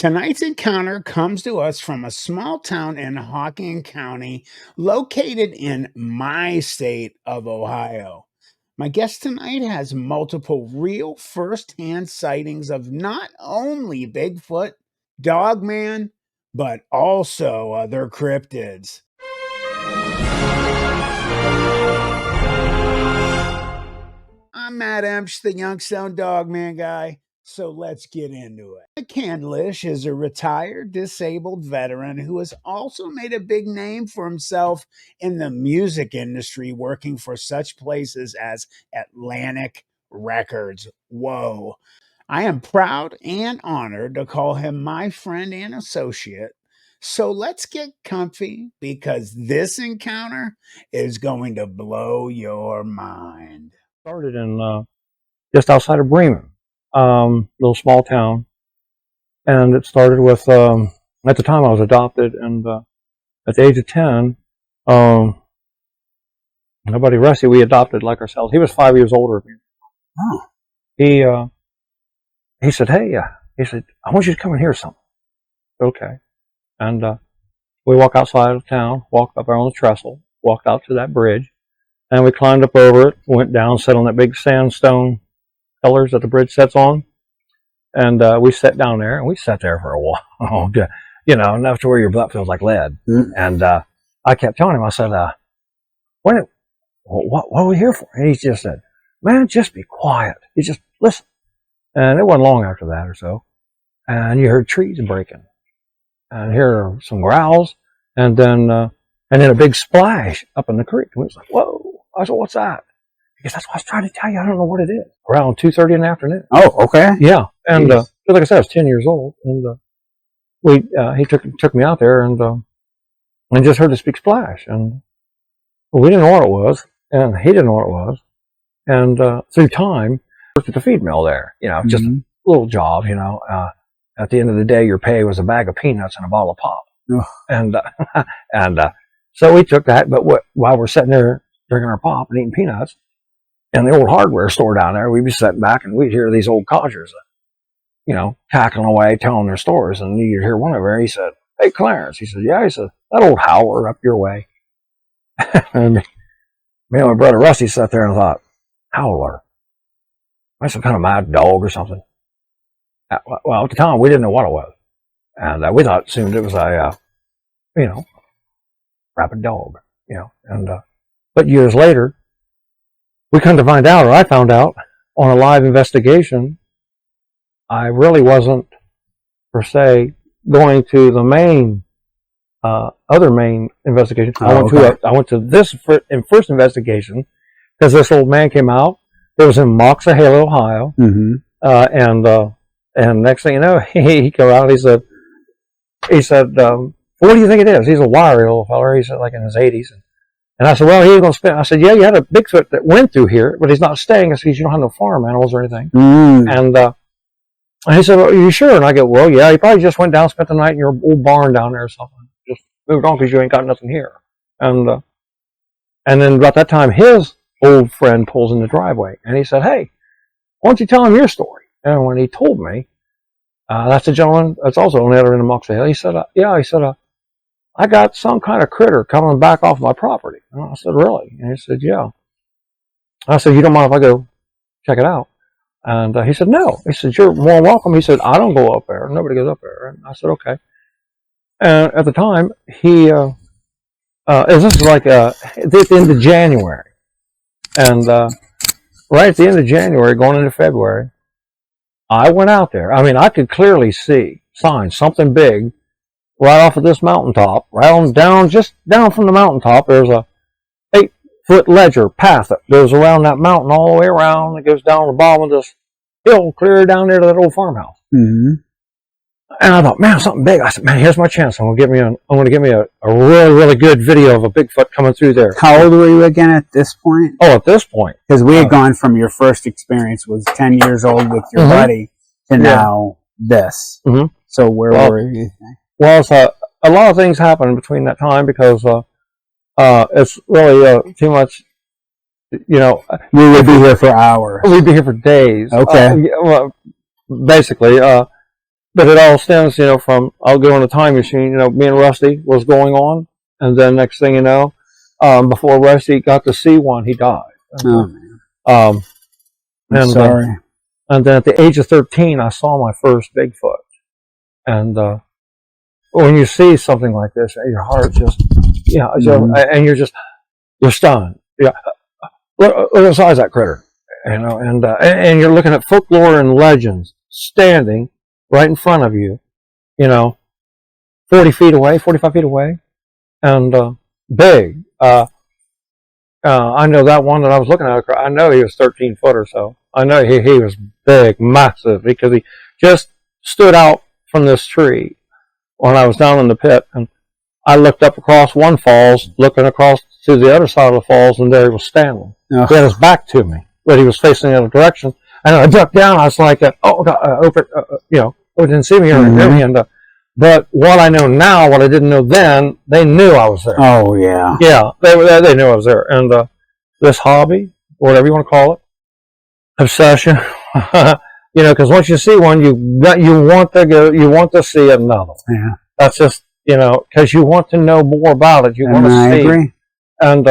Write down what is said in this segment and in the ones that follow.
Tonight's encounter comes to us from a small town in Hocking County, located in my state of Ohio. My guest tonight has multiple real first-hand sightings of not only Bigfoot, Dogman, but also other cryptids. I'm Matt Emsch, the Youngstown Dogman guy. So let's get into it. Mccandlish is a retired disabled veteran who has also made a big name for himself in the music industry, working for such places as Atlantic Records. Whoa. I am proud and honored to call him my friend and associate. So let's get comfy because this encounter is going to blow your mind. Started in just outside of Bremen. Little small town, and it started with at the time I was adopted, and at the age of 10, my buddy Rusty, we adopted like ourselves. He was 5 years older than me. Oh. He said, "Hey, he said, I want you to come and hear something." Okay, and we walk outside of town, walked up there on the trestle, walked out to that bridge, and we climbed up over it, went down, sat on that big sandstone pillars that the bridge sets on, and we sat down there, and we sat there for a while, you know, enough to where your butt feels like lead. And I kept telling him, I said, what are we here for? And he just said, "Man, just be quiet. You just listen." And it wasn't long after that or so, and you heard trees breaking, and hear some growls, and then a big splash up in the creek. And we was like, "Whoa!" I said, "What's that?" Because that's what I was trying to tell you. I don't know what it is. Around 2:30 in the afternoon. Oh, okay. Yeah, and like I said, I was 10 years old, and he took me out there, and just heard this big splash, and we didn't know what it was, and he didn't know what it was, and through time, I worked at the feed mill there. You know, just a little job. You know, at the end of the day, your pay was a bag of peanuts and a bottle of pop, and so we took that. But while we're sitting there drinking our pop and eating peanuts, in the old hardware store down there, we'd be sitting back and we'd hear these old codgers, you know, tackling away, telling their stories. And you'd hear one of them, he said, "Hey, Clarence." He said, "Yeah." He said, "That old howler up your way." And me and my brother Rusty sat there and thought, "Howler? That's some kind of mad dog or something." Well, at the time, we didn't know what it was. And we thought soon it was a, you know, rabid dog, you know. And but years later, we come to find out, or I found out, on a live investigation, I really wasn't, per se, going to the main, other main investigation. I went to this first investigation, because this old man came out. It was in Mockleshale, Ohio. And next thing you know, he came out, he said, "What do you think it is?" He's a wiry old feller. He's like in his 80s. And I said, "Well, he's going to spend." I said, "Yeah, you had a Bigfoot that went through here, but he's not staying." I said, "You don't have no farm animals or anything." And he said, "Are you sure?" And I go, "Well, yeah, he probably just went down, spent the night in your old barn down there or something. Just moved on because you ain't got nothing here." And then about that time, his old friend pulls in the driveway, and he said, "Hey, why don't you tell him your story?" And when he told me, that's a gentleman that's also on the other end of Mockleshale. He said, "Yeah," he said, "I got some kind of critter coming back off my property." And I said, "Really?" And he said, "Yeah." I said, "You don't mind if I go check it out?" And he said, "No." He said, "You're more welcome." He said, "I don't go up there. Nobody goes up there." And I said, "Okay." And at the time, this is like at the end of January. And right at the end of January, going into February, I went out there. I mean, I could clearly see signs, something big, right off of this mountaintop, just down from the mountaintop. There's a 8-foot ledger path that goes around that mountain all the way around. It goes down the bottom of this hill, clear down there to that old farmhouse. And I thought, man, something big. I said, "Man, here's my chance. I'm going to give me a really, really good video of a Bigfoot coming through there." How old were you again at this point? Oh, at this point, because we had gone from your first experience was 10 years old with your buddy to now this. So where were you? Well, a lot of things happened between that time because it's really too much. You know, we would be here for hours. We'd be here for days. Okay. Well, basically, but it all stems, from, I'll go in a time machine, me and Rusty was going on, and then next thing you know, before Rusty got to see one, he died. Oh, man. I'm sorry. And then at the age of 13, I saw my first Bigfoot. And when you see something like this, your heart just, and you're stunned. Yeah, look at the size of that critter, and you're looking at folklore and legends standing right in front of you, 40 feet away, 45 feet away, and big. I know that one that I was looking at, I know he was 13 foot or so. I know he was big, massive, because he just stood out from this tree when I was down in the pit, and I looked up across one falls, looking across to the other side of the falls, and there he was standing. Oh. He had his back to me, but he was facing the other direction. And I ducked down. I was like, oh, God, didn't see me or hear me. And but what I know now, what I didn't know then, they knew I was there. Oh, yeah. Yeah, they knew I was there. And this hobby, whatever you want to call it, obsession, because once you see one, you want to see another. Yeah. That's just, because you want to know more about it. You want to see. I agree. And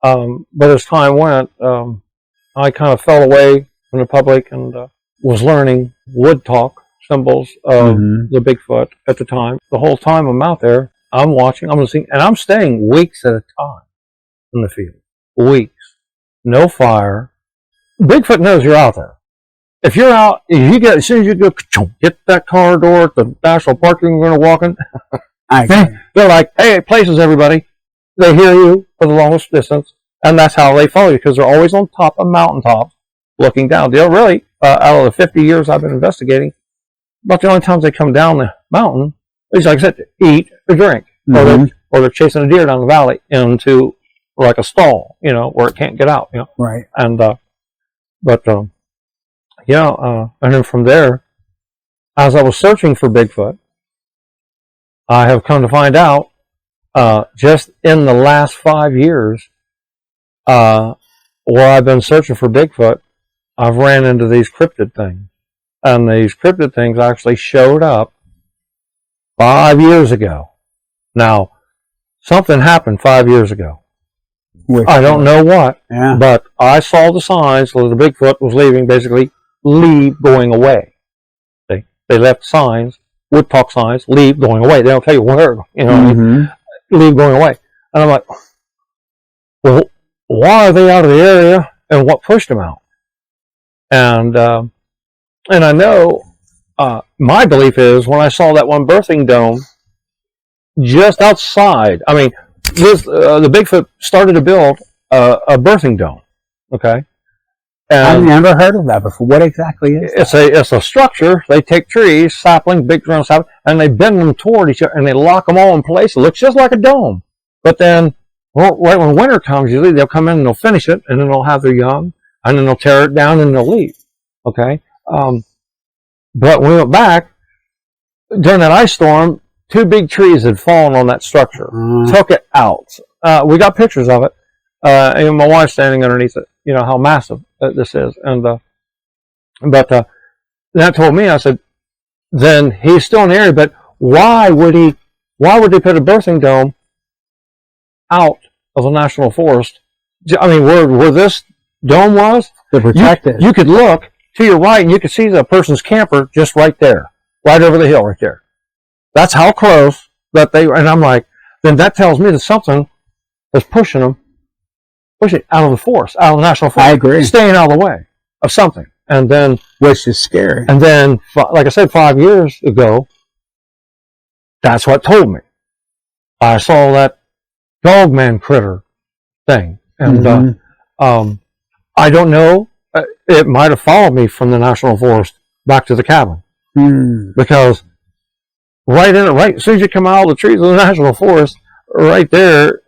but as time went, I kind of fell away from the public and was learning wood talk symbols of the Bigfoot at the time. The whole time I'm out there, I'm watching, I'm listening, and I'm staying weeks at a time in the field. Weeks. No fire. Bigfoot knows you're out there. If you're out, as soon as you go, hit that car door at the national park you're going to walk in, they're like, hey, places, everybody. They hear you for the longest distance, and that's how they follow you, because they're always on top of mountaintops looking down. They're really, out of the 50 years I've been investigating, about the only times they come down the mountain is, like I said, to eat or drink, or they're chasing a deer down the valley into like a stall, where it can't get out, Right. And and then from there, as I was searching for Bigfoot, I have come to find out, just in the last 5 years, where I've been searching for Bigfoot, I've ran into these cryptid things. And these cryptid things actually showed up 5 years ago. Now, something happened 5 years ago. I don't know what, but I saw the signs that the Bigfoot was leaving, basically, leave, going away. They left signs, wood talk signs, leave, going away. They don't tell you where, leave, going away. And I'm like, well, why are they out of the area, and what pushed them out? And I know, my belief is, when I saw that one birthing dome just outside, I mean, the Bigfoot started to build a birthing dome, okay? And I've never heard of that before. What exactly is that? It's a structure. They take trees, saplings, big round saplings, and they bend them toward each other, and they lock them all in place. It looks just like a dome. But then, right when winter comes, usually they'll come in and they'll finish it, and then they'll have their young, and then they'll tear it down and they'll leave. Okay? But when we went back, during that ice storm, 2 big trees had fallen on that structure, took it out. We got pictures of it, and my wife's standing underneath it, how massive this is. And but that told me, I said, then he's still in the area, but why would they put a birthing dome out of the national forest? I mean, where this dome was, to protect it. You could look to your right, and you could see the person's camper just right there, right over the hill right there. That's how close that they were. And I'm like, then that tells me that something is pushing them, pushing it out of the forest, out of the national forest. I agree. Staying out of the way of something. And then, which is scary. And then, like I said, 5 years ago, that's what told me. I saw that Dogman critter thing. And I don't know. It might have followed me from the national forest back to the cabin. Because right as soon as you come out of the trees of the national forest, right there,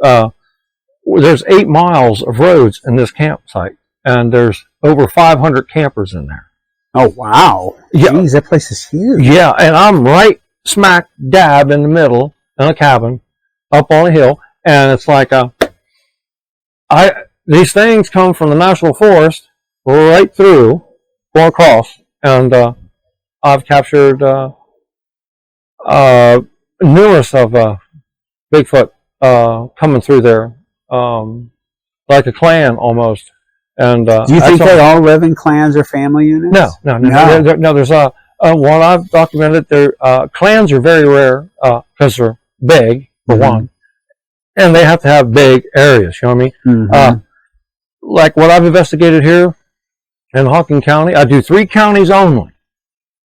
there's 8 miles of roads in this campsite, and there's over 500 campers in there. Oh, wow. Yeah. Jeez, that place is huge. Yeah, and I'm right smack dab in the middle in a cabin up on a hill, and it's like these things come from the national forest right through, going across, and I've captured numerous of Bigfoot coming through there, like a clan almost. And do you think they all live in clans or family units? No. There's one I've documented. There clans are very rare because they're big for one, and they have to have big areas. You know what I mean? Like what I've investigated here in Hocking County, I do 3 counties only.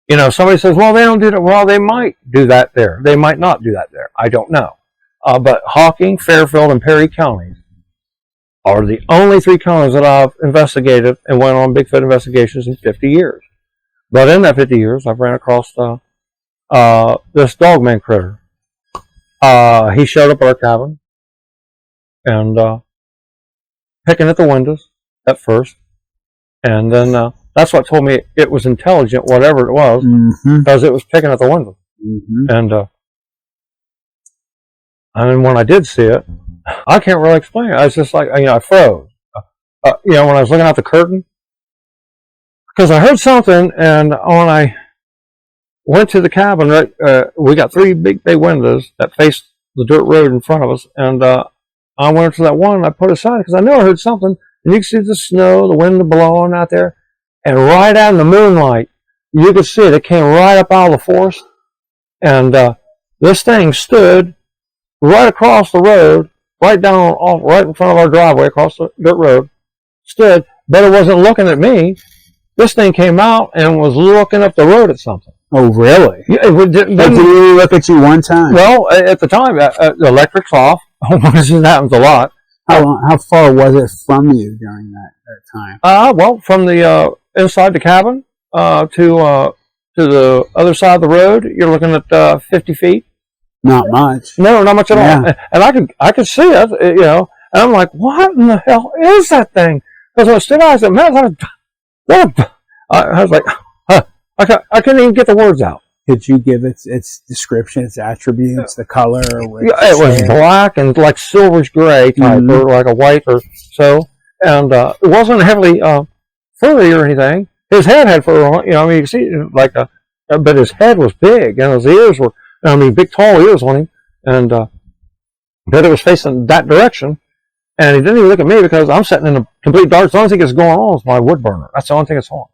You know, somebody says, well, they don't do that. Well, they might do that there. They might not do that there. I don't know. But Hocking, Fairfield, and Perry counties are the only 3 counties that I've investigated and went on Bigfoot investigations in 50 years. But in that 50 years, I've ran across this Dogman critter. He showed up at our cabin and picking at the windows at first. And then that's what told me it was intelligent, whatever it was, because it was picking at the window. And then when I did see it, I can't really explain it. I was just like, you know, I froze. You know, when I was looking out the curtain, because I heard something, and when I went to the cabin, we got 3 big bay windows that faced the dirt road in front of us, and I went to that one, and I put it aside because I knew I heard something, and you could see the snow, the wind blowing out there, and right out in the moonlight, you could see it. It came right up out of the forest, and this thing stood right across the road, right in front of our driveway, across the dirt road, stood, but it wasn't looking at me. This thing came out and was looking up the road at something. Oh, really? Yeah, did he look at you one time? Well, at the time, the electric's off. This happens a lot. How far was it from you during that time? Well, from the inside the cabin to the other side of the road, you're looking at 50 feet. Not much. No, not much at all. And I could see it, you know. And I'm like, what in the hell is that thing? Because when I stood out, I said, man, I was like, I couldn't even get the words out. Could you give its description, its attributes, the color? Yeah, it was black and like silverish gray type, or like a white or so. And it wasn't heavily furry or anything. His head had fur on it, you know. I mean, you can see but his head was big, and his ears were, I mean, big tall ears on him, and but it was facing that direction. And he didn't even look at me because I'm sitting in a complete dark. The only thing that's going on is my wood burner. That's the only thing that's on.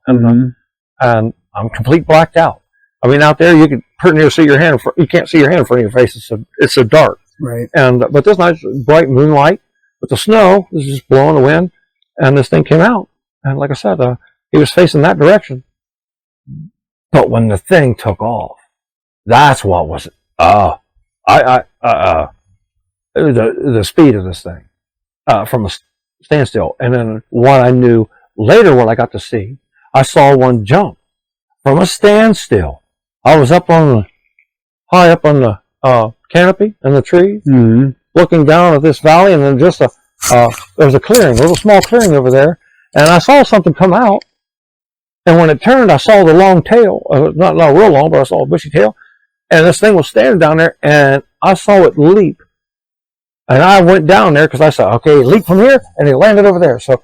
And I'm complete blacked out. I mean, out there you can pretty near see your hand. You can't see your hand in front of your face. It's so dark. Right. And but this nice bright moonlight with the snow was just blowing the wind, and this thing came out. And like I said, he was facing that direction. But when the thing took off, that's what was the speed of this thing. From a standstill. And then what I knew later, what I got to see, I saw one jump from a standstill. I was high up on the canopy and the trees, looking down at this valley, and then just there was a clearing, a little small clearing over there, and I saw something come out. And when it turned, I saw the long tail, not real long, but I saw a bushy tail, and this thing was standing down there, and I saw it leap. And I went down there because I said, okay, leap from here, and he landed over there. So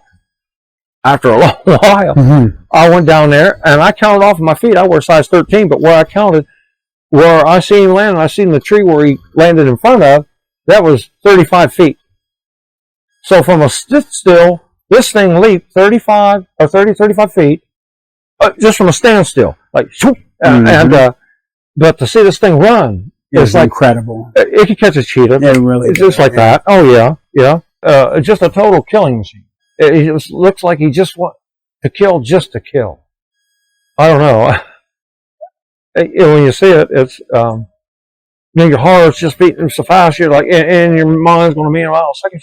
after a long while, I went down there, and I counted off of my feet. I wear size 13, but where I counted, where I seen him land, and I seen the tree where he landed in front of, that was 35 feet. So from a still, this thing leaped 35 feet, just from a standstill, like, but to see this thing run, it's like incredible. It could catch a cheetah. It really it's just like that. Oh yeah. Just a total killing machine. It looks like he just wants to kill just to kill. I don't know. When you see it, it's your heart's just beating so fast. You're like, and your mind's going to be in a second.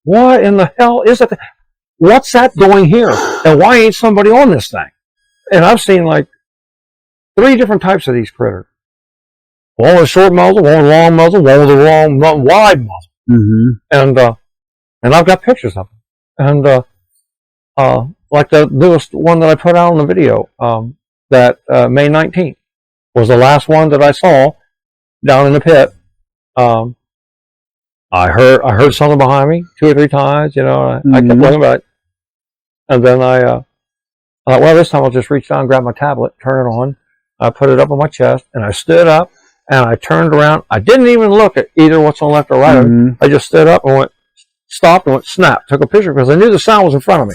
What in the hell is it? What's that doing here? And why ain't somebody on this thing? And I've seen like 3 different types of these critters. One with a short muzzle, one with a long muzzle, one with a long, wide muzzle. And I've got pictures of them. And like the newest one that I put out on the video, that May 19th was the last one that I saw down in the pit. I heard something behind me 2 or 3 times, you know. I kept looking back, and then I thought, well, this time I'll just reach down, grab my tablet, turn it on, I put it up on my chest, and I stood up, and I turned around. I didn't even look at either what's on the left or right of me. I just stood up and stopped and went snap, took a picture because I knew the sound was in front of me.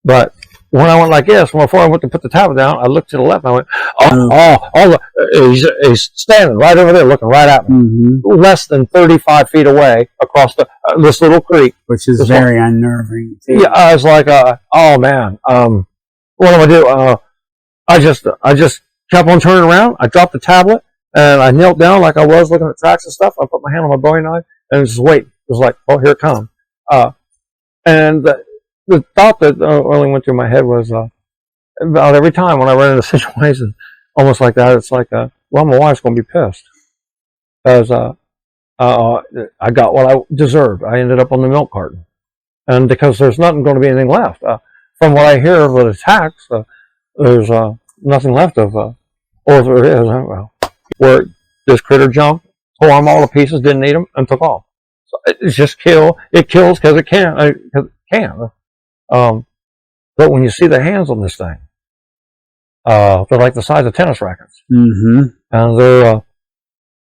But when I went like this, before I went to put the tablet down, I looked to the left and I went, he's standing right over there looking right at me. Less than 35 feet away across this little creek. Which is very unnerving, too. Yeah, I was like, oh man, what do I do? I just kept on turning around. I dropped the tablet and I knelt down like I was looking at tracks and stuff. I put my hand on my Bowie knife and just wait. It was like, oh, here it comes. And the thought that really went through my head was about every time when I run into situations almost like that, it's like, well, my wife's going to be pissed because I got what I deserved. I ended up on the milk carton, and because there's nothing going to be anything left. From what I hear of the attacks, there's nothing left of, or if there is, well, where this critter jumped, tore them all to pieces, didn't eat them, and took off. So it's just it kills because it can. But when you see the hands on this thing, they're like the size of tennis rackets. And they're,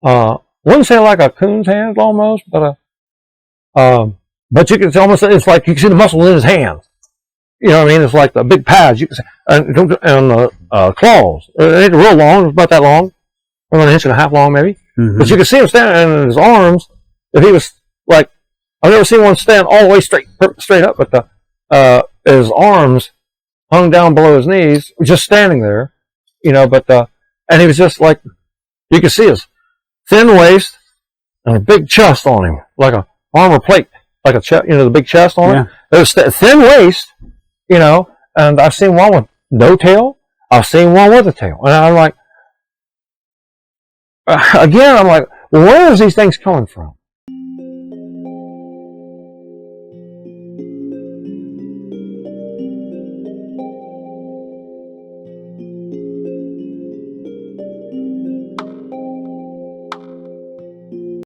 wouldn't say like a coon's hands almost, but you can almost, it's like you can see the muscle in his hands. You know what I mean? It's like the big pads, you can see, and the claws. They ain't real long, it's about that long, about an inch and a half long maybe. But you can see him standing in his arms. If he was like, I've never seen one stand all the way straight up, but his arms hung down below his knees, just standing there, you know, and he was just like, you could see his thin waist and a big chest on him, like a armor plate, like a chest, you know, the big chest on him. It was thin waist, you know, and I've seen one with no tail. I've seen one with a tail. And I'm like, again, I'm like, well, where is these things coming from?